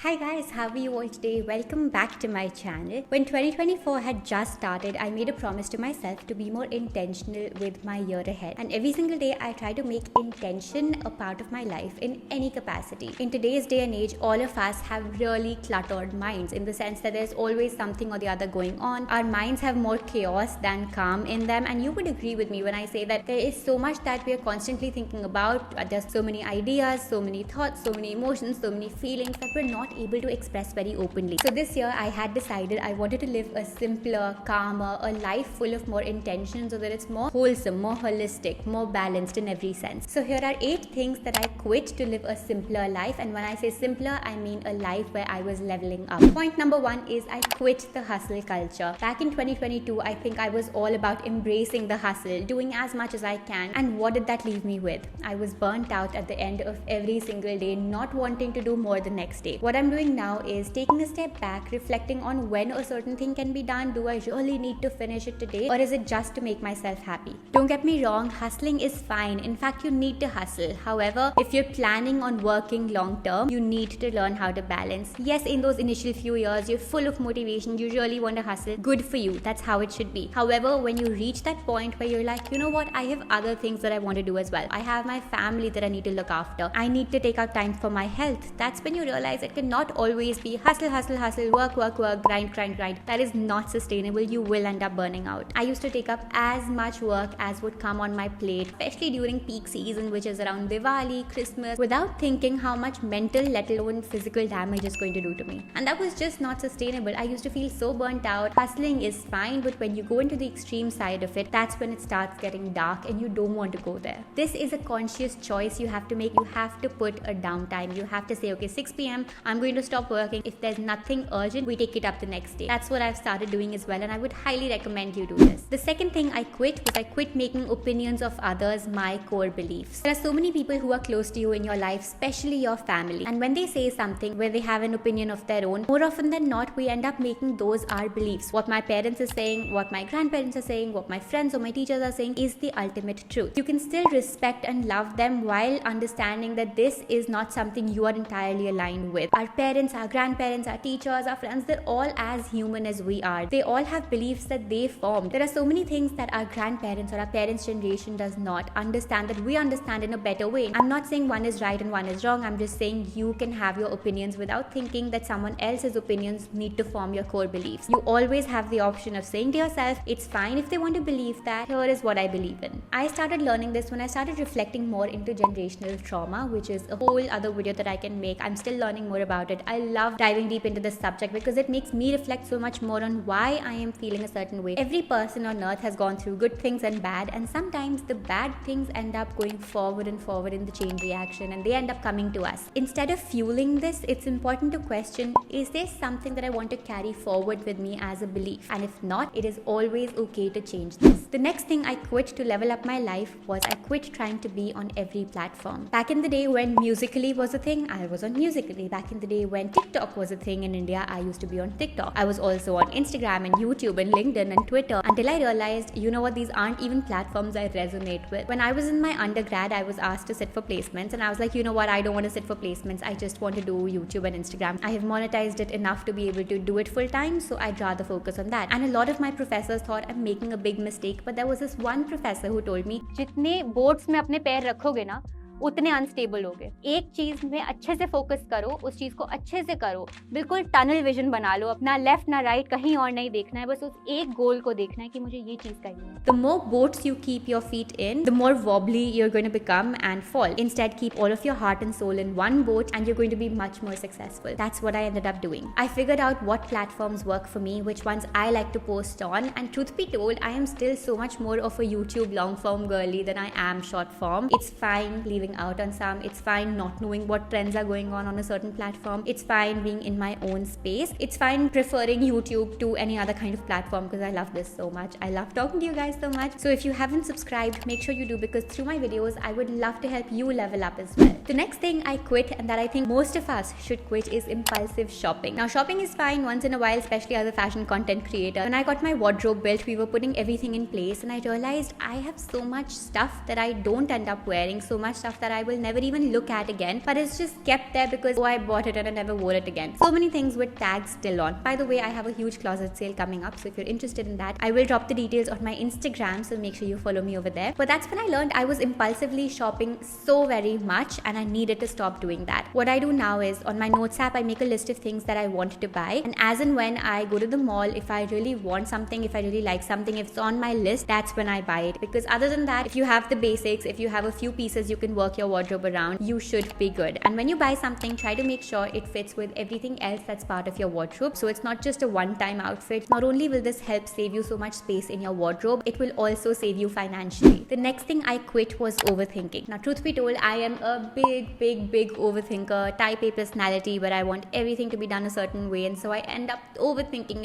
Hi guys, how are you all today? Welcome back to my channel. When 2024 had just started, I made a promise to myself to be more intentional with my year ahead. And every single day, I try to make intention a part of my life in any capacity. In today's day and age, all of us have really cluttered minds in the sense that there's always something or the other going on. Our minds have more chaos than calm in them. And you would agree with me when I say that there is so much that we are constantly thinking about. There's so many ideas, so many thoughts, so many emotions, so many feelings that we're not able to express very openly. So this year I had decided I wanted to live a simpler, calmer, a life full of more intention so that it's more wholesome, more holistic, more balanced in every sense. So here are 8 things that I quit to live a simpler life, and when I say simpler, I mean a life where I was leveling up. Point number 1 is I quit the hustle culture. Back in 2022, I think I was all about embracing the hustle, doing as much as I can, and what did that leave me with? I was burnt out at the end of every single day, not wanting to do more the next day. What I'm doing now is taking a step back, reflecting on when a certain thing can be done. Do I really need to finish it today, or is it just to make myself happy? Don't get me wrong, hustling is fine. In fact, you need to hustle. However, if you're planning on working long term, you need to learn how to balance. Yes, in those initial few years, you're full of motivation, you really want to hustle. Good for you. That's how it should be. However, when you reach that point where you're like, you know what, I have other things that I want to do as well. I have my family that I need to look after. I need to take out time for my health. That's when you realize it cannot always be hustle, work, grind. That is not sustainable. You will end up burning out. I used to take up as much work as would come on my plate, especially during peak season, which is around Diwali, Christmas, without thinking how much mental, let alone physical damage is going to do to me. And that was just not sustainable. I used to feel so burnt out. Hustling is fine, but when you go into the extreme side of it, that's when it starts getting dark and you don't want to go there. This is a conscious choice you have to make. You have to put a downtime. You have to say, okay, 6 p.m. I'm going to stop working. If there's nothing urgent, we take it up the next day. That's what I've started doing as well, and I would highly recommend you do this. The second thing I quit was I quit making opinions of others my core beliefs. There are so many people who are close to you in your life, especially your family, and when they say something where they have an opinion of their own, more often than not, we end up making those our beliefs. What my parents are saying, what my grandparents are saying, what my friends or my teachers are saying is the ultimate truth. You can still respect and love them while understanding that this is not something you are entirely aligned with. Our parents, our grandparents, our teachers, our friends, they're all as human as we are. They all have beliefs that they formed. There are so many things that our grandparents or our parents' generation does not understand that we understand in a better way. I'm not saying one is right and one is wrong. I'm just saying you can have your opinions without thinking that someone else's opinions need to form your core beliefs. You always have the option of saying to yourself, it's fine if they want to believe that. Here is what I believe in. I started learning this when I started reflecting more into generational trauma, which is a whole other video that I can make. I'm still learning more about it. I love diving deep into this subject because it makes me reflect so much more on why I am feeling a certain way. Every person on earth has gone through good things and bad, and sometimes the bad things end up going forward and forward in the chain reaction, and they end up coming to us. Instead of fueling this, it's important to question, is there something that I want to carry forward with me as a belief? And if not, it is always okay to change this. The next thing I quit to level up my life was I quit trying to be on every platform. Back in the day when Musical.ly was a thing, I was on Musical.ly. Back in the day when TikTok was a thing in India, I used to be on TikTok. I was also on Instagram and YouTube and LinkedIn and Twitter, until I realized, you know what, these aren't even platforms I resonate with. When I was in my undergrad, I was asked to sit for placements, and I was like, you know what, I don't want to sit for placements. I just want to do YouTube and Instagram. I have monetized it enough to be able to do it full time, so I'd rather focus on that. And a lot of my professors thought I'm making a big mistake, but there was this one professor who told me, जितने boards में अपने पैर रखोगे ना, उतने unstable हो गए. एक चीज में अच्छे से फोकस करो, उस चीज को अच्छे से करो, बिल्कुल टनल विजन बना लो, अपना लेफ्ट ना राइट कहीं और नहीं देखना है, बस उस एक गोल को देखना है कि मुझे ये चीज करनी है. The more boats you keep your feet in, the more wobbly you're going to become and fall. Instead, keep all of your heart and soul in one boat and you're going to be much more successful. That's what I ended up doing. I figured out what platforms work for me, which ones I like to post on, and truth be told, I am still so much more of a YouTube long form girly than I am short form. It's fine leaving out on some. It's fine not knowing what trends are going on a certain platform. It's fine being in my own space. It's fine preferring YouTube to any other kind of platform because I love this so much. I love talking to you guys so much. So if you haven't subscribed, make sure you do, because through my videos, I would love to help you level up as well. The next thing I quit, and that I think most of us should quit, is impulsive shopping. Now, shopping is fine once in a while, especially as a fashion content creator. When I got my wardrobe built, we were putting everything in place, and I realized I have so much stuff that I don't end up wearing, so much stuff stuff that I will never even look at again, but it's just kept there because I bought it and I never wore it again. So many things with tags still on. By the way, I have a huge closet sale coming up, so if you're interested in that, I will drop the details on my Instagram, so make sure you follow me over there. But that's when I learned I was impulsively shopping so very much, and I needed to stop doing that. What I do now is, on my notes app, I make a list of things that I want to buy, and as and when I go to the mall, if I really want something, if I really like something, if it's on my list, that's when I buy it. Because other than that, if you have the basics, if you have a few pieces you can work your wardrobe around, you should be good. And when you buy something, try to make sure it fits with everything else that's part of your wardrobe, so it's not just a one-time outfit. Not only will this help save you so much space in your wardrobe, it will also save you financially. The next thing I quit was overthinking. Now, truth be told, I am a big overthinker, type A personality, where I want everything to be done a certain way, and so I end up overthinking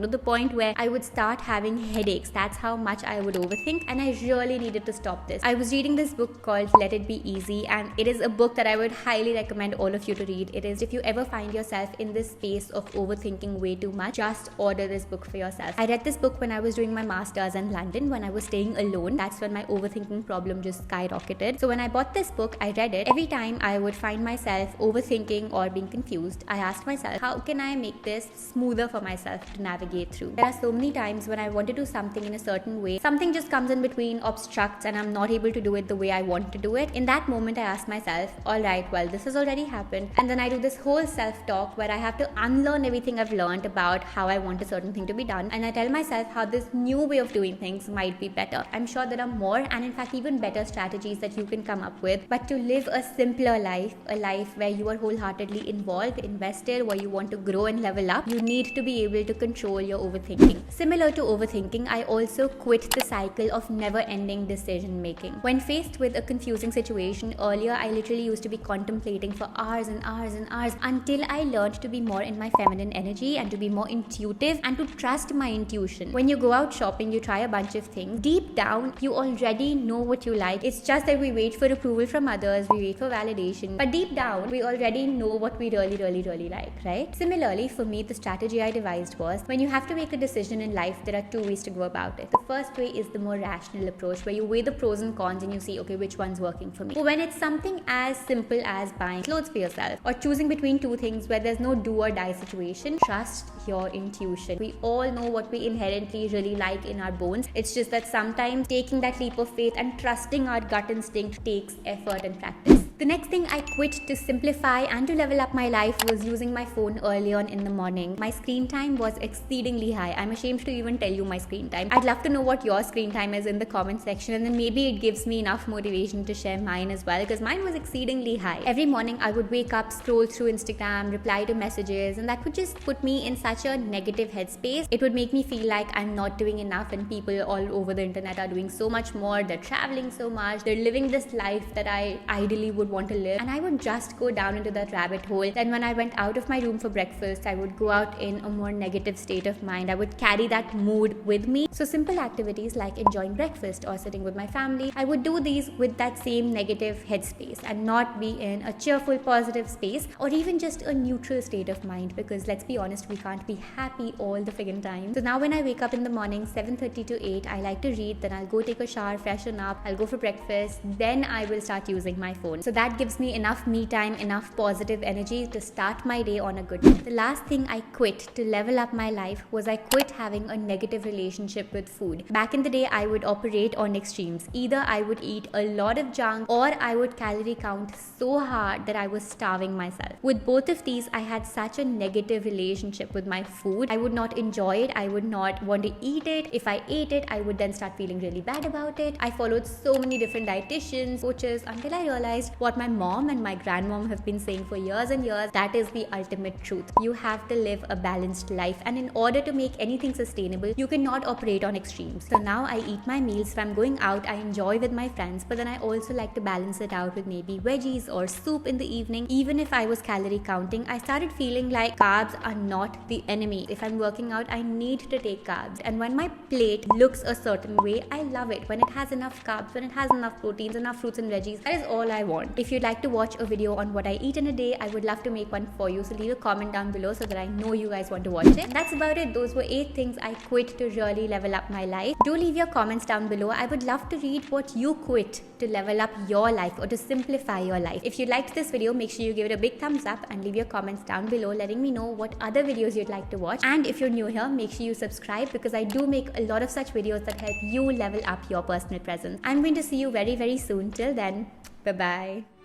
to the point where I would start having headaches. That's how much I would overthink, and I really needed to stop this. I was reading this book called Let It Be Easy, and it is a book that I would highly recommend all of you to read. It is, if you ever find yourself in this space of overthinking way too much, just order this book for yourself. I read this book when I was doing my masters in London, when I was staying alone. That's when my overthinking problem just skyrocketed. So when I bought this book, I read it. Every time I would find myself overthinking or being confused, I asked myself, how can I make this smoother for myself to navigate through? There are so many times when I want to do something in a certain way, something just comes in between, obstructs, and I'm not able to do it the way I want to do it. In that moment, I ask myself, all right, well, this has already happened. And then I do this whole self-talk where I have to unlearn everything I've learned about how I want a certain thing to be done, and I tell myself how this new way of doing things might be better. I'm sure there are more, and in fact even better strategies that you can come up with, but to live a simpler life, a life where you are wholeheartedly involved, invested, where you want to grow and level up, you need to be able to control your overthinking. Similar to overthinking, I also quit the cycle of never-ending decision making. When faced with a confusing situation, earlier I literally used to be contemplating for hours and hours until I learned to be more in my feminine energy and to be more intuitive and to trust my intuition. When you go out shopping, you try a bunch of things. Deep down, you already know what you like. It's just that we wait for approval from others, we wait for validation, but deep down, we already know what we really like, right? Similarly, for me, the strategy I devised was, when you have to make a decision in life, there are two ways to go about it. The first way is the more rational approach, where you weigh the pros and cons and you see, okay, which one's working for me. But when it's something as simple as buying clothes for yourself or choosing between two things where there's no do or die situation, trust your intuition. We all know what we inherently really like in our bones. It's just that sometimes taking that leap of faith and trusting our gut instinct takes effort and practice. The next thing I quit to simplify and to level up my life was using my phone early on in the morning. My screen time was exceedingly high. I'm ashamed to even tell you my screen time. I'd love to know what your screen time is in the comment section, and then maybe it gives me enough motivation to share mine as well, because mine was exceedingly high. Every morning I would wake up, scroll through Instagram, reply to messages, and that would just put me in such a negative headspace. It would make me feel like I'm not doing enough, and people all over the internet are doing so much more. They're traveling so much. They're living this life that I ideally would want to live, and I would just go down into that rabbit hole. Then when I went out of my room for breakfast, I would go out in a more negative state of mind. I would carry that mood with me. So simple activities like enjoying breakfast or sitting with my family, I would do these with that same negative headspace and not be in a cheerful, positive space, or even just a neutral state of mind, because let's be honest, we can't be happy all the friggin' time. So now when I wake up in the morning, 7:30 to 8, I like to read, then I'll go take a shower, freshen up, I'll go for breakfast, then I will start using my phone. So that gives me enough me time, enough positive energy to start my day on a good note. The last thing I quit to level up my life was I quit having a negative relationship with food. Back in the day, I would operate on extremes. Either I would eat a lot of junk, or I would calorie count so hard that I was starving myself. With both of these, I had such a negative relationship with my food. I would not enjoy it. I would not want to eat it. If I ate it, I would then start feeling really bad about it. I followed so many different dietitians, coaches, until I realized what my mom and my grandmom have been saying for years and years. That is the ultimate truth. You have to live a balanced life, and in order to make anything sustainable, you cannot operate on extremes. So now I eat my meals. If I'm going out, I enjoy with my friends, but then I also like to balance it out with maybe veggies or soup in the evening. Even if I was calorie counting, I started feeling like carbs are not the enemy. If I'm working out, I need to take carbs, and when my plate looks a certain way, I love it. When it has enough carbs, when it has enough proteins, enough fruits and veggies, that is all I want. If you'd like to watch a video on what I eat in a day, I would love to make one for you. So leave a comment down below so that I know you guys want to watch it. And that's about it. Those were 8 things I quit to really level up my life. Do leave your comments down below. I would love to read what you quit to level up your life or to simplify your life. If you liked this video, make sure you give it a big thumbs up and leave your comments down below letting me know what other videos you'd like to watch. And if you're new here, make sure you subscribe because I do make a lot of such videos that help you level up your personal presence. I'm going to see you very, very soon. Till then, bye-bye.